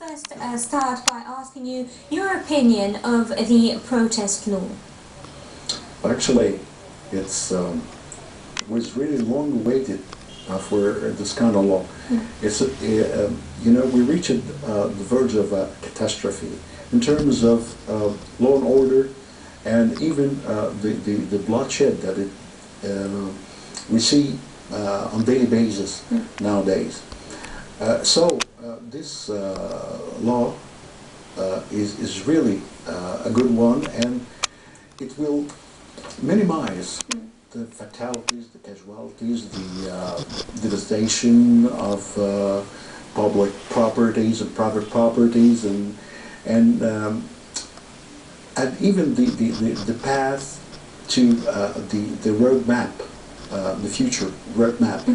first start by asking you your opinion of the protest law. Actually, it's was really long awaited for this kind of law. It's you know, we reached the verge of a catastrophe in terms of law and order, and even the bloodshed that it we see on daily basis nowadays. So this law is really a good one, and it will minimize the fatalities, the casualties, the devastation of public properties and private properties, and even the path to the roadmap, the future roadmap.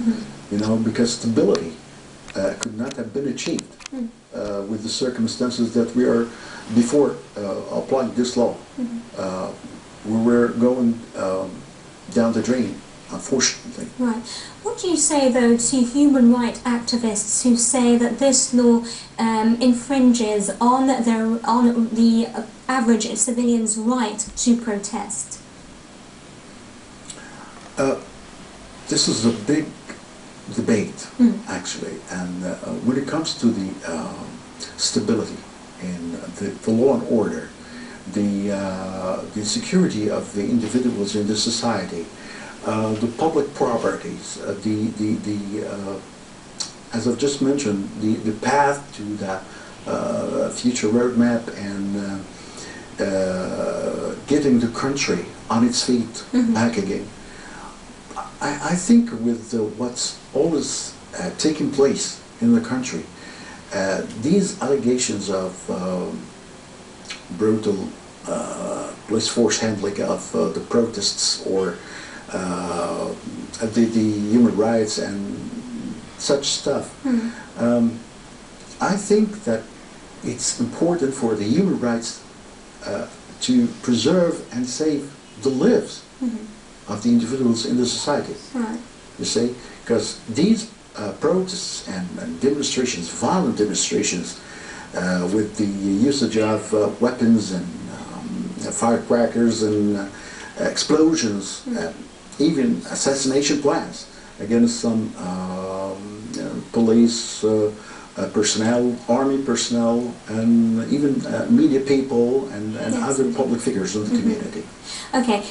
You know, because stability could not have been achieved with the circumstances that we are before applying this law. We were going down the drain, unfortunately. Right. What do you say, though, to human rights activists who say that this law infringes on the average civilian's right to protest? This is a big debate, actually, and when it comes to the stability in the law and order, the security of the individuals in the society, the public properties, as I've just mentioned, the path to the future roadmap, and getting the country on its feet back again. I think with what's always taking place in the country, these allegations of brutal police force handling of the protests, or the human rights and such stuff, I think that it's important for the human rights to preserve and save the lives of the individuals in the society. Right. You see, because these protests and demonstrations, violent demonstrations, with the usage of weapons and firecrackers and explosions, even assassination plans against some police personnel, army personnel, and even media people and other public figures in the community. Okay.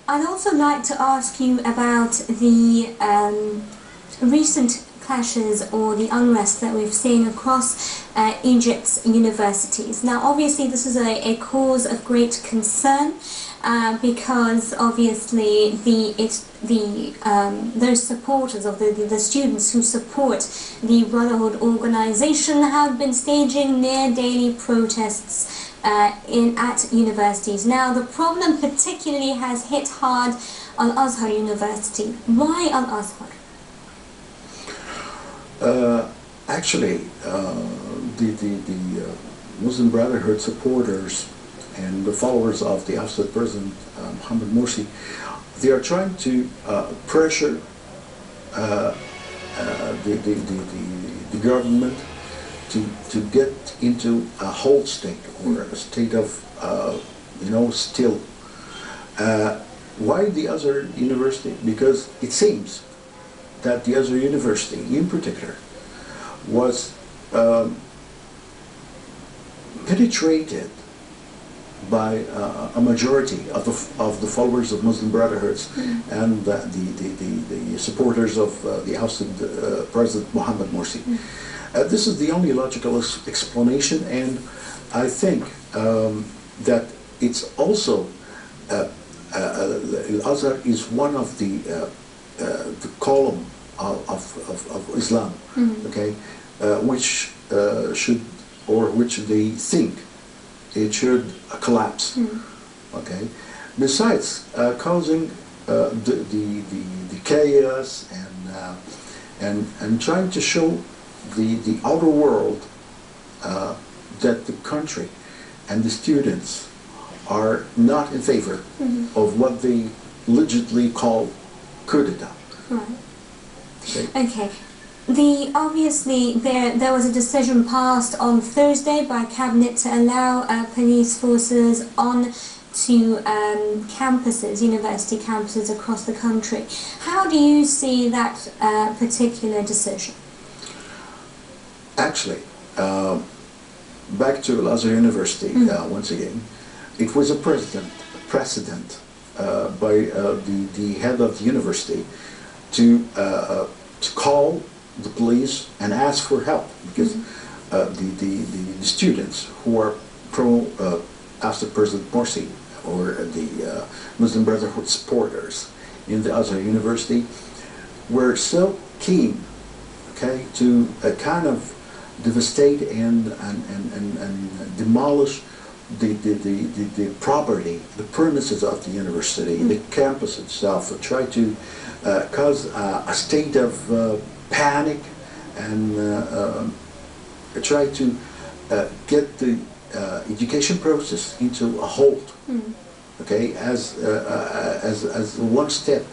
I'd also like to ask you about the recent clashes or the unrest that we've seen across Egypt's universities. Now, obviously, this is a cause of great concern because obviously those supporters of the students who support the Brotherhood organization have been staging near daily protests at universities. Now, the problem particularly has hit hard on Azhar University. Why on Azhar? Actually, the Muslim Brotherhood supporters and the followers of the ousted President Mohammed Morsi, they are trying to pressure the government to get into a hold state, or a state of you know, still. Why the Azhar University? Because it seems that the Azhar University in particular was penetrated by a majority of the followers of Muslim Brotherhoods and the supporters of the ousted President Mohammed Morsi. This is the only logical explanation, and I think that it's also Azhar is one of the column of Islam, okay, which should, or which they think it should collapse, okay. Besides causing the chaos and trying to show the outer world that the country and the students are not in favor of what they legitimately call coup d'etat. Right. Okay. Obviously there was a decision passed on Thursday by Cabinet to allow police forces on to campuses, university campuses across the country. How do you see that particular decision? Actually, back to Al-Azhar University once again, it was a precedent by the head of the university to call the police and ask for help, because the students who are pro after President Morsi, or the Muslim Brotherhood supporters in the Azhar University, were so keen, okay, to kind of devastate and demolish the property, the premises of the university, the campus itself, try to cause a state of panic and try to get the education process into a halt, okay, as one step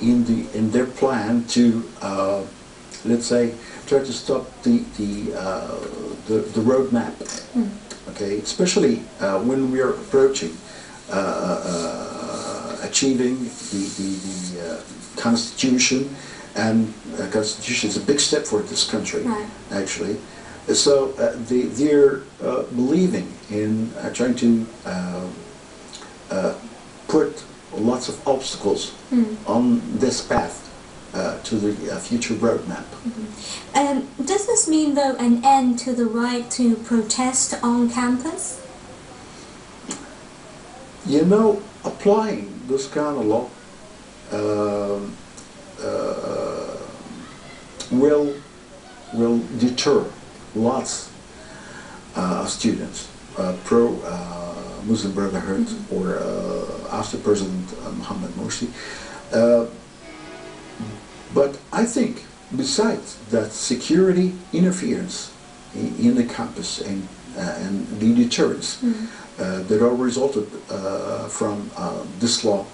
in their plan to let's say try to stop the roadmap, okay, especially when we are approaching achieving the constitution, and constitution is a big step for this country, right, actually. So they're believing in trying to put lots of obstacles on this path to the future roadmap. Does this mean, though, an end to the right to protest on campus? You know, applying this kind of law will deter lots of students, pro-Muslim Brotherhood or after President Mohammed Morsi. But I think, besides that, security interference in the campus and the deterrence that are resulted from this law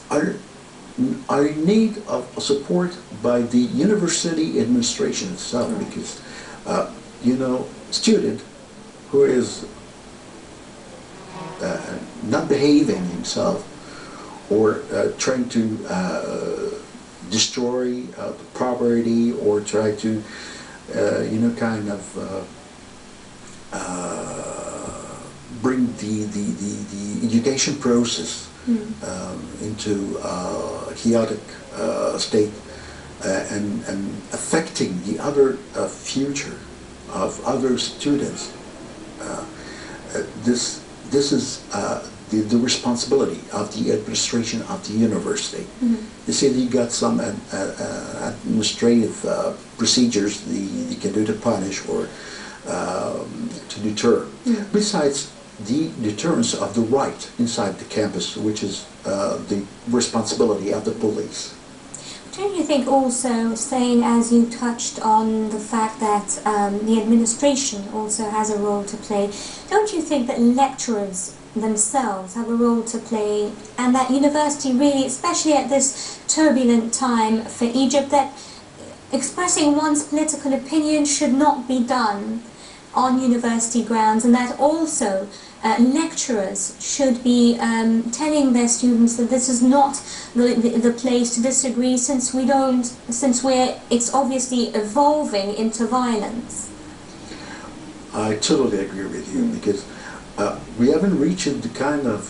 are in need of support by the university administration itself, because you know, student who is not behaving himself or trying to destroy the property or try to you know, kind of bring the education process into a chaotic state and affecting the other future of other students. This is the responsibility of the administration of the university. You see, you got some administrative procedures they can do to punish or to deter. Besides the deterrence of the right inside the campus, which is the responsibility of the police. Don't you think also, saying as you touched on the fact that the administration also has a role to play, don't you think that lecturers themselves have a role to play, and that university really, especially at this turbulent time for Egypt, that expressing one's political opinion should not be done on university grounds, and that also lecturers should be telling their students that this is not the place to disagree, since it's obviously evolving into violence? I totally agree with you, because we haven't reached the kind of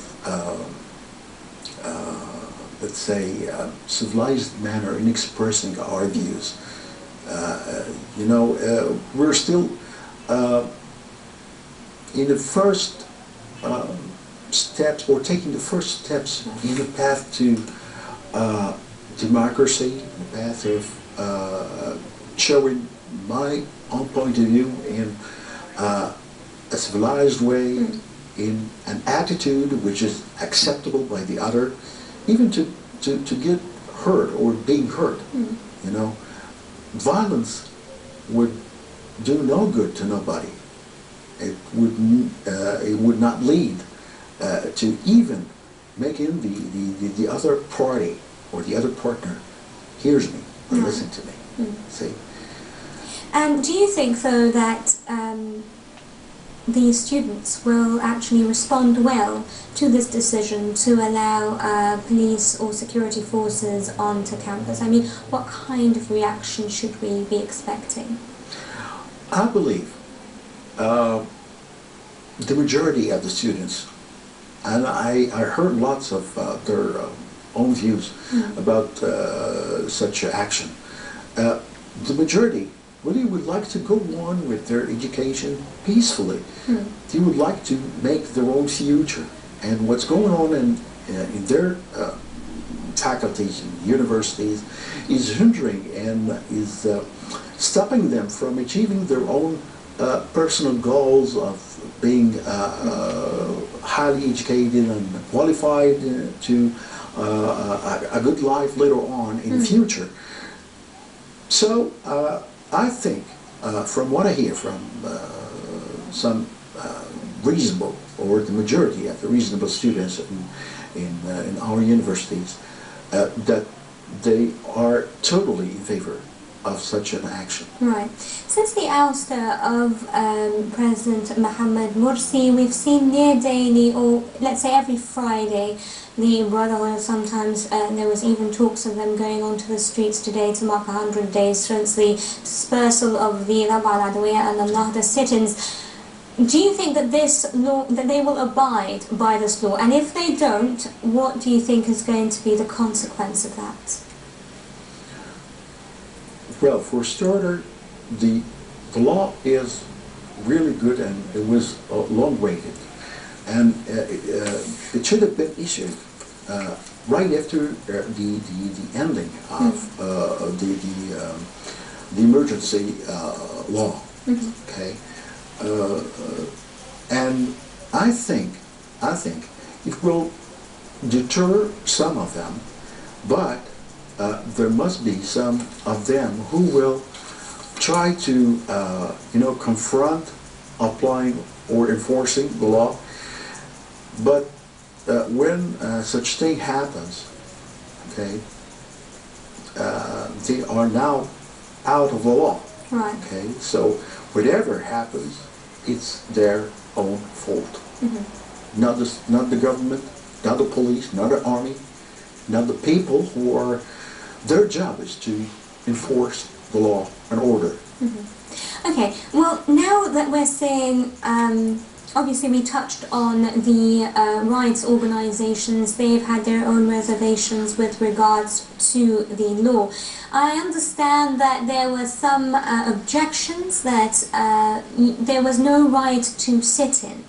let's say civilized manner in expressing our views. You know, we're still in the first steps, or taking the first steps in the path to democracy, the path of showing my own point of view in a civilized way, in an attitude which is acceptable by the other, even to get hurt or being hurt. You know, violence would do no good to nobody. It would not lead to even making the other party or the other partner hears me or listen to me. See? And do you think, though, that the students will actually respond well to this decision to allow police or security forces onto campus? I mean, what kind of reaction should we be expecting? I believe the majority of the students, and I heard lots of their own views about such action. The majority really would like to go on with their education peacefully. They would like to make their own future. And what's going on in their faculties and universities is hindering and is stopping them from achieving their own personal goals of being highly educated and qualified to a good life later on in the future. So I think, from what I hear from some reasonable, or the majority of the reasonable students in our universities, that they are totally in favor of such an action. Right. Since the ouster of President Mohammed Morsi, we've seen near daily, or let's say every Friday, the Brotherhood, sometimes there was even talks of them going onto the streets today to mark 100 days since the dispersal of the الدولية and the Nahda sit-ins. Do you think that this law, that they will abide by this law? And if they don't, what do you think is going to be the consequence of that? Well, for a starter, the law is really good, and it was long-awaited, and it should have been issued right after the ending of the emergency law. Okay, and I think it will deter some of them, but there must be some of them who will try to, confront applying or enforcing the law. But when such thing happens, okay, they are now out of the law. Right. Okay, so whatever happens, it's their own fault. Not the government, not the police, not the army, not the people who are. Their job is to enforce the law and order. Okay, well, now that we're saying, obviously we touched on the rights organizations, they've had their own reservations with regards to the law. I understand that there were some objections that there was no right to sit in.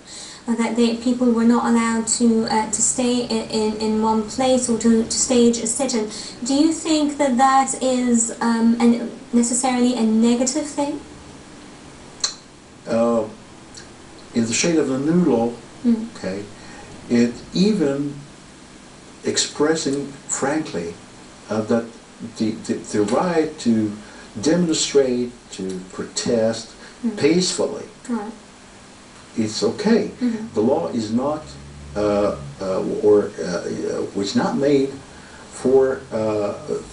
That people were not allowed to stay in one place or to stage a sit-in. Do you think that that is necessarily a negative thing? In the shade of the new law, okay, it even expressing frankly that the right to demonstrate, to protest peacefully. Right. It's okay. The law is not, was not made for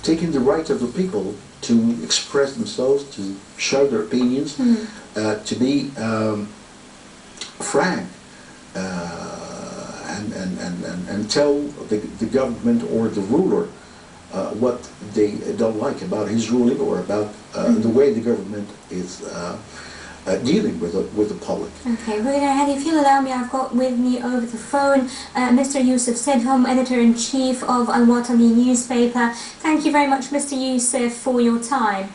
taking the right of the people to express themselves, to show their opinions, to be frank, and tell the government or the ruler what they don't like about his ruling or about the way the government is dealing with the public. Okay, Brigadier Hany, if you'll allow me, I've got with me over the phone Mr. Yusuf Sedham, Editor-in-Chief of Al-Watani newspaper. Thank you very much, Mr. Yusuf, for your time.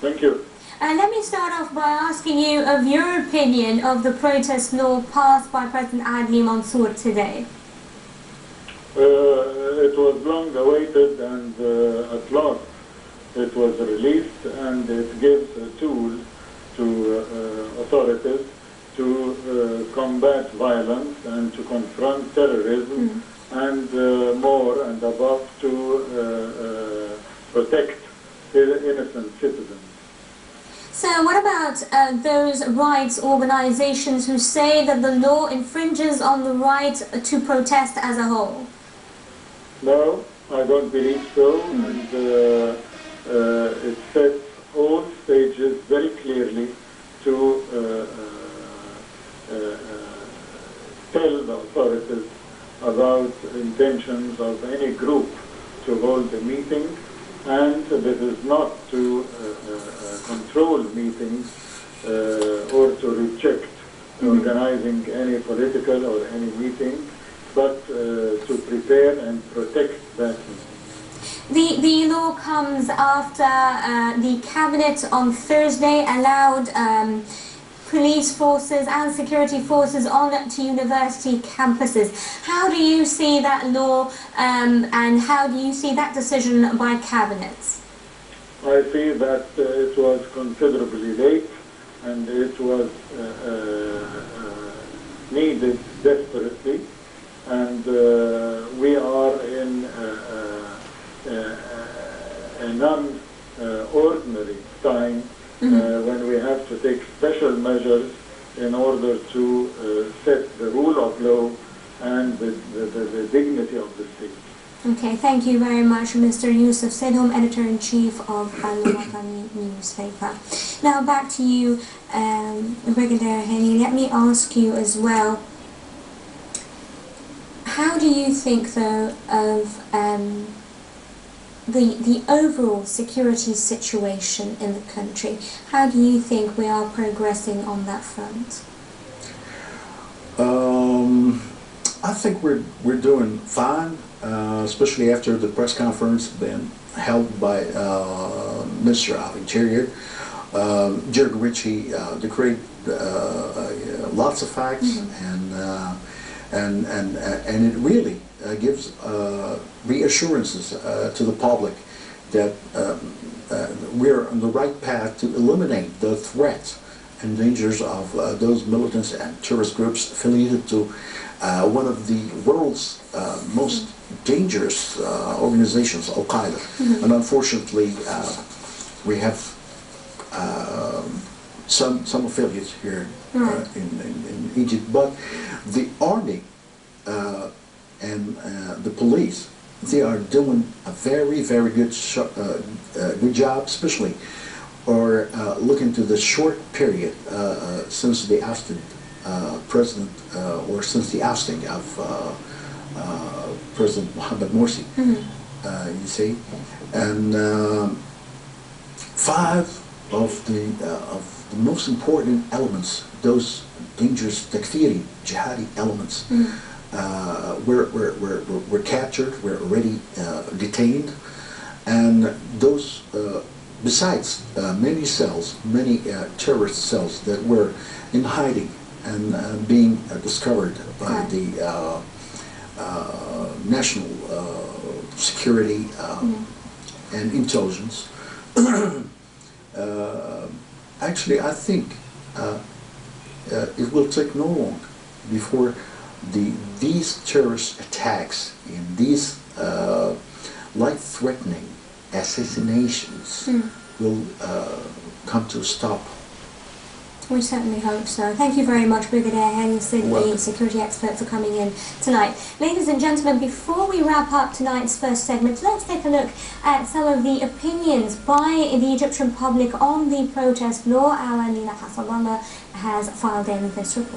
Thank you. Let me start off by asking you of your opinion of the protest law passed by President Adli Mansour today. It was long awaited, and at last it was released, and it gives a tool to authorities to combat violence and to confront terrorism, and more and above to protect innocent citizens. So what about those rights organizations who say that the law infringes on the right to protest as a whole? No, I don't believe so, and it sets all stages very clearly to tell the authorities about intentions of any group to hold a meeting, and this is not to control meetings or to reject organizing any political or any meeting, but to prepare and protect that meeting. The law comes after the cabinet on Thursday allowed police forces and security forces on to university campuses. How do you see that law and how do you see that decision by cabinets? I see that it was considerably late, and it was needed desperately, and we are in a non-ordinary time when we have to take special measures in order to set the rule of law and the dignity of the state. Okay, thank you very much, Mr. Yusuf Sedhom, Editor-in-Chief of Al-Watani newspaper. Now back to you, Brigadier Hany. Let me ask you as well, how do you think though of the overall security situation in the country? How do you think we are progressing on that front? I think we're doing fine, especially after the press conference been held by Minister of Interior. Jerry Ritchie declared lots of facts, and it really gives reassurances to the public that we're on the right path to eliminate the threats and dangers of those militants and terrorist groups affiliated to one of the world's most dangerous organizations, Al-Qaeda. And unfortunately, we have some affiliates here in Egypt, but the army and the police, they are doing a very good job, especially or look into the short period since the ousted president or since the ousting of President Mohammed Morsi, you see, and five of the most important elements, those dangerous takfiri, jihadi elements, were captured, were already detained, and those, besides many cells, many terrorist cells that were in hiding and being discovered by the national security and intelligence. Actually, I think it will take no long before these terrorist attacks and these life-threatening assassinations will come to a stop. We certainly hope so. Thank you very much, Brigadier Hany Sedky, security expert, for coming in tonight. Ladies and gentlemen, before we wrap up tonight's first segment, let's take a look at some of the opinions by the Egyptian public on the protest law. Our Nina Hassanallah has filed in this report.